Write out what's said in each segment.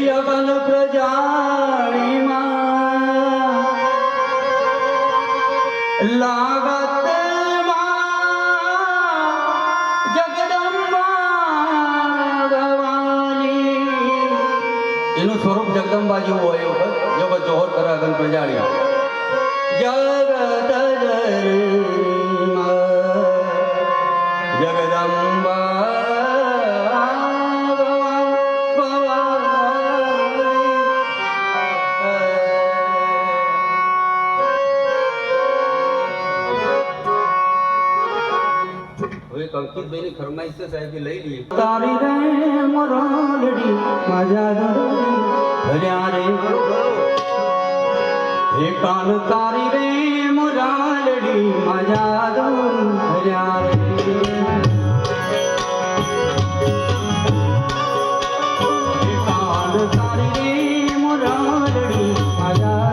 યવન પ્રજાળીમાં લાગત જગદંબા ભવાની. એનું સ્વરૂપ જગદંબા જેવું હોય એવું જો જોહર કરે અગન પ્રજાળીમાં જગદંબા અંકિતભાઈની ફરમાઈશ છે સાહેબ લઈ લઈએ. તારી રે મોરલડી મજા ભર્યા રે હે કાન તારી રે મોરલડી મજા ભર્યા રે હે કાન તારી રે મોરલડી મજા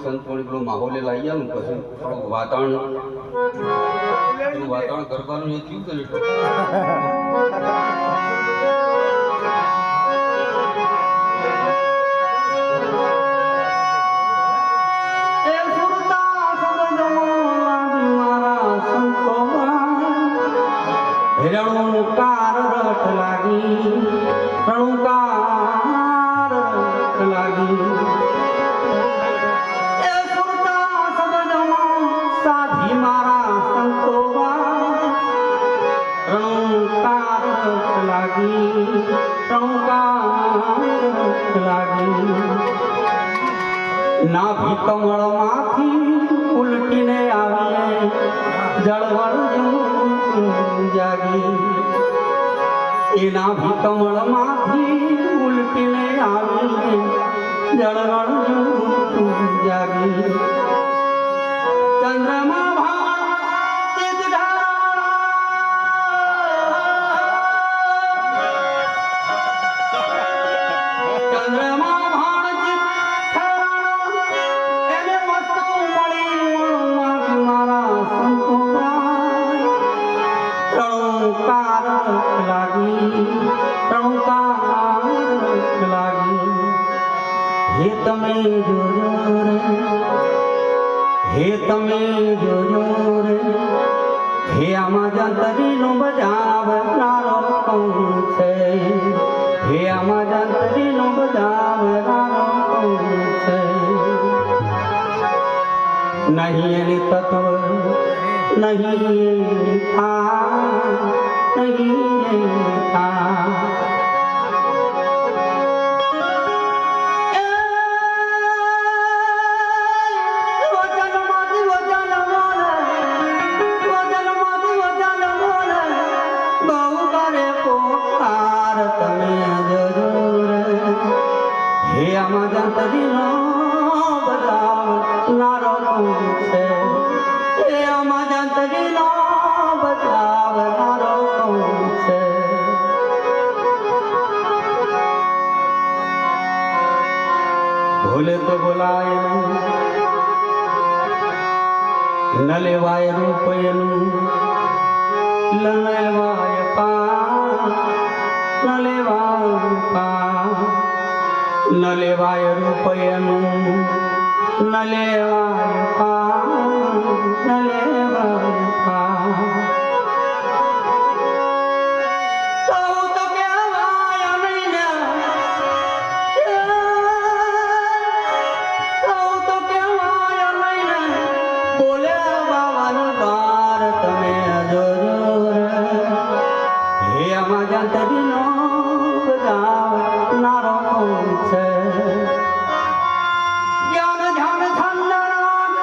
સંતોણી પેલો માહોલે લાવી ગયા ને પછી થોડુંક વાતાવરણ કરવાનું એ થયું છે ને રણુકાર રટ લાગી રણુકાર રટ લાગી એ સુરતા સબજમાં સાધી મારા સંતોબા રણુકાર રટ લાગી રણુકાર રટ લાગી નાભી કમળમાંથી ઉલટીને આવીએ જળવળ જાગી એના ભી કમળમાંથી ઉલટીને આવી જળવળ જાગી ચંદ્રમા ભાણ ચંદ્રમા ભાણ એને વસ્તુ મળી મારા સંતોષ રણુકાર લાગી રણુકાર લાગી હે તમે જોજો રે હે તમે જોજો રે હે આમાં જંતરીનો બજાવનારો કોણ છે હે આમાં જંતરીનો બજાવનારો કોણ છે નહીં એની તત્વ नहीं था नहीं था તમે જરૂર હે આમાં જંતરીનો બજાવનારો કોણ છે હે આમાં જંતરીનો બજાવનારો કોણ છે ભૂલે તો બોલાય ન લેવાય રૂપ એનું ન લેવાય પા ન લેવાય પા ન લેવાય રૂપ એનું ન લેવાય પા ન લેવાય પા જંતરીનો બજાવનારો કોણ છે જ્ઞાન ધ્યાન છંદરાગ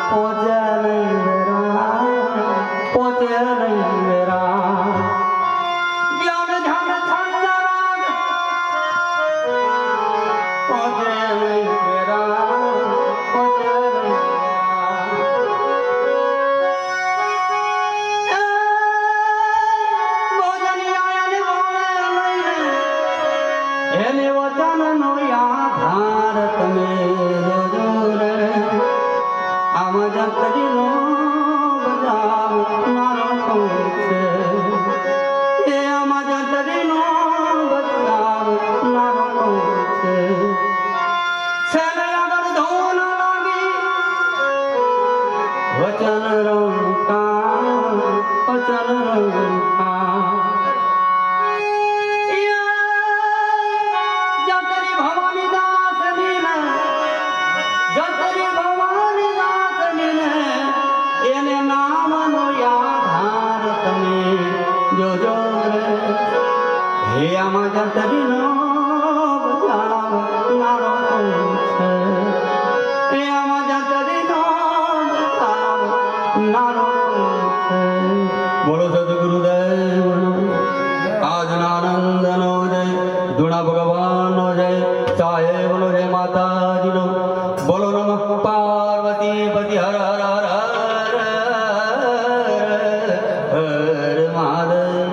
પહોંચે નહીં વેરા પહોંચે નહીં વેરા જ્ઞાન ધ્યાન છંદરાગ પહોંચે નહીં વેરા પહોંચે નહીં એને વચનનો આધાર તમે જોજો રે આમાં જંતરીનો બજાવનારો કોણ છે એ આમાં જંતરીનો બજાવનારો કોણ છે છેલ્લે આગળ ધોન લાગી વચન રંકા વચન રંકા એને નામનો આધાર તમે જોજો રે હે આમાં જંતરીનો બજાવનારો કોણ છે હે આમાં જંતરીનો બજાવનારો કોણ છે બોલો સદગુરુદેવ આજના આનંદનો જય ધૂણા ભગવાનનો જય સાહેબનો જય માતાજીનો બોલો નમઃ પાર્વતી પતિ હર હર હર હર હર મહાદેવ